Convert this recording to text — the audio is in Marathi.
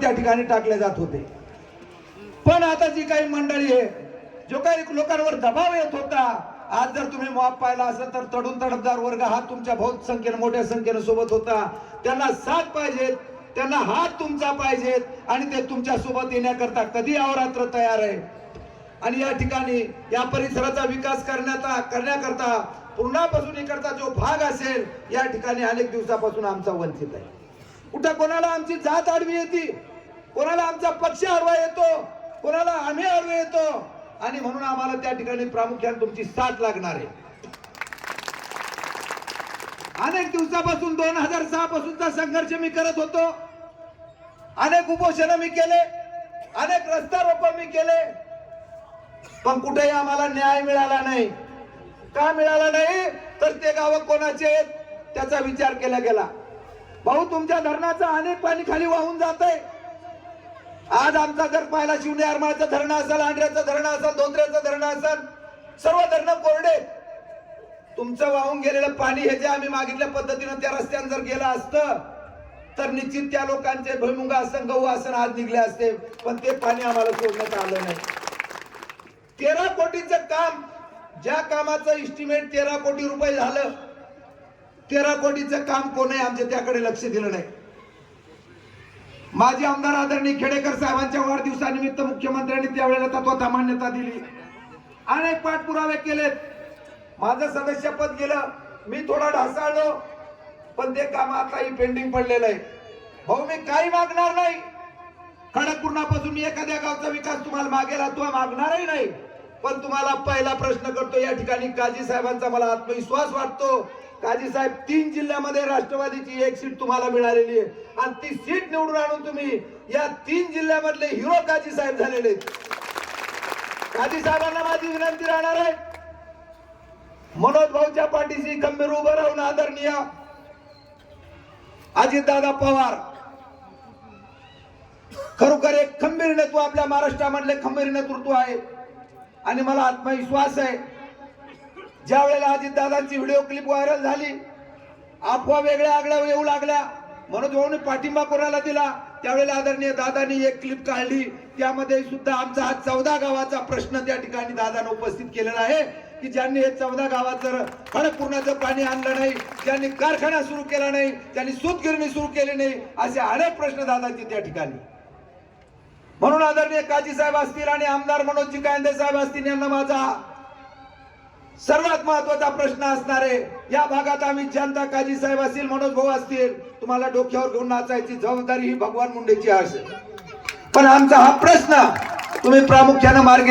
त्या ठिकाणी टाकले जात होते। पण आता जी काही मंडळी आहे, जो काही लोकांवर दबाव येत होता, आज जर तुम्ही मॉब पाहिला असेल तर तडून तडफदार वर्ग हा तुमच्या बहुत संख्येने मोठ्या संख्येने सोबत होता। त्यांना साथ पाहिजे, त्यांना हात तुमचा पाहिजे आणि ते तुमच्या सोबत येण्याकरता कधी अवरात्र तयार आहे। आणि या ठिकाणी या परिसराचा विकास करण्याकरता पूर्णापासून इकडचा जो भाग असेल, या ठिकाणी अनेक दिवसापासून आमचा वंचित आहे। कुठं कोणाला आमची जात आडवी येते, कोणाला आमचा पक्ष आडवा येतो, कोणाला आम्ही आडवे येतो, आणि म्हणून आम्हाला त्या ठिकाणी प्रामुख्याने तुमची साथ लागणार आहे। अनेक दिवसापासून 2006 पासूनचा संघर्ष मी करत होतो, अनेक उपोषण मी केले, अनेक रस्ता रोको मी केले, पण कुठेही आम्हाला न्याय मिळाला नाही। का मिळाला नाही? तर ते गाव कोणाचे आहेत त्याचा विचार केला गेला। भाऊ, तुमच्या धरणाचं अनेक पाणी खाली वाहून जात आहे। आज आमचा जर पाहिला शिवणे आरमाळचं धरण असेल, आंध्राचं धरण असेल, धोत्र्याचं धरण असेल, सर्व धरणं कोरडे। तुमचं वाहून गेलेलं पाणी हे जे आम्ही मागितल्या पद्धतीनं त्या रस्त्याने जर गेलं असतं तर निश्चित त्या लोकांचे भुईमुग असन, गहू असन आज निघले असते, पण ते पाणी आम्हाला सोडण्यात आलं नाही। 13 कोटीचं काम, ज्या कामाचं इस्टिमेट 13 कोटी रुपये झालं, 13 कोटीचं काम कोणी आमच्या त्याकडे लक्ष दिलं नाही। माजी आमदार आदरणीय खेडेकर साहेबांच्या वाढदिवसानिमित्त मुख्यमंत्र्यांनी त्यावेळेला तत्वात मान्यता दिली, अनेक पाठपुरावे केलेत। माझं सदस्यपद गेलं, मी थोडा ढासळलो, पण ते काम आताही पेंडिंग पडलेलं आहे। भाऊ, मी काही मागणार नाही। खडकपूर्णापासून मी एखाद्या गावचा विकास तुम्हाला मागेला तो मागणारही नाही, पण तुम्हाला पहिला प्रश्न करतो, या ठिकाणी काजी साहेबांचा मला आत्मविश्वास वाटतो। काजी साहेब, 3 जिल्ह्यामध्ये राष्ट्रवादीची 1 सीट तुम्हाला मिळालेली आहे आणि ती सीट निवडून आणून तुम्ही या 3 जिल्ह्यामधले हिरो काजी साहेब झालेले आहेत। काजी साहेबांना माझी विनंती राहणार आहे, मनोज भाऊच्या पाठीशी खंबीर उभं राहून आदरणीय अजितदादा पवार खरोखर एक खंबीर नेतृत्व, आपल्या महाराष्ट्रामधले खंबीर नेतृत्व आहे। आणि मला आत्मविश्वास आहे, ज्या वेळेला अजितदादांची व्हिडिओ क्लिप व्हायरल झाली, अफवा वेगळ्या आगळ्या येऊ लागल्या, मनोज भाऊने पाठिंबा कोणाला दिला, त्यावेळेला आदरणीय दादांनी एक क्लिप काढली, त्यामध्ये सुद्धा आमचा हा 14 गावाचा प्रश्न त्या ठिकाणी दादाने उपस्थित केलेला आहे की ज्यांनी हे 14 गावात जर खडकपूर्णाचं पाणी आणलं नाही, ज्यांनी कारखाना सुरू केला नाही, ज्यांनी सूतगिरणी सुरू केली नाही, असे अनेक प्रश्न दादांचे त्या ठिकाणी। म्हणून आदरणीय काजी साहेब असतील आणि आमदार मनोजजी कायंदे साहेब असतील, यांना माझा सर्वात महत्वाचा प्रश्न असणार आहे, या भागात आम्ही जनता, काजी साहेब असतील, मनोज भाऊ असतील, तुम्हाला डोक्यावर घेऊन नाचायची जबाबदारी ही भगवान मुंडेची असेल, पण आमचा हा प्रश्न तुम्ही प्रामुख्याने मार्गी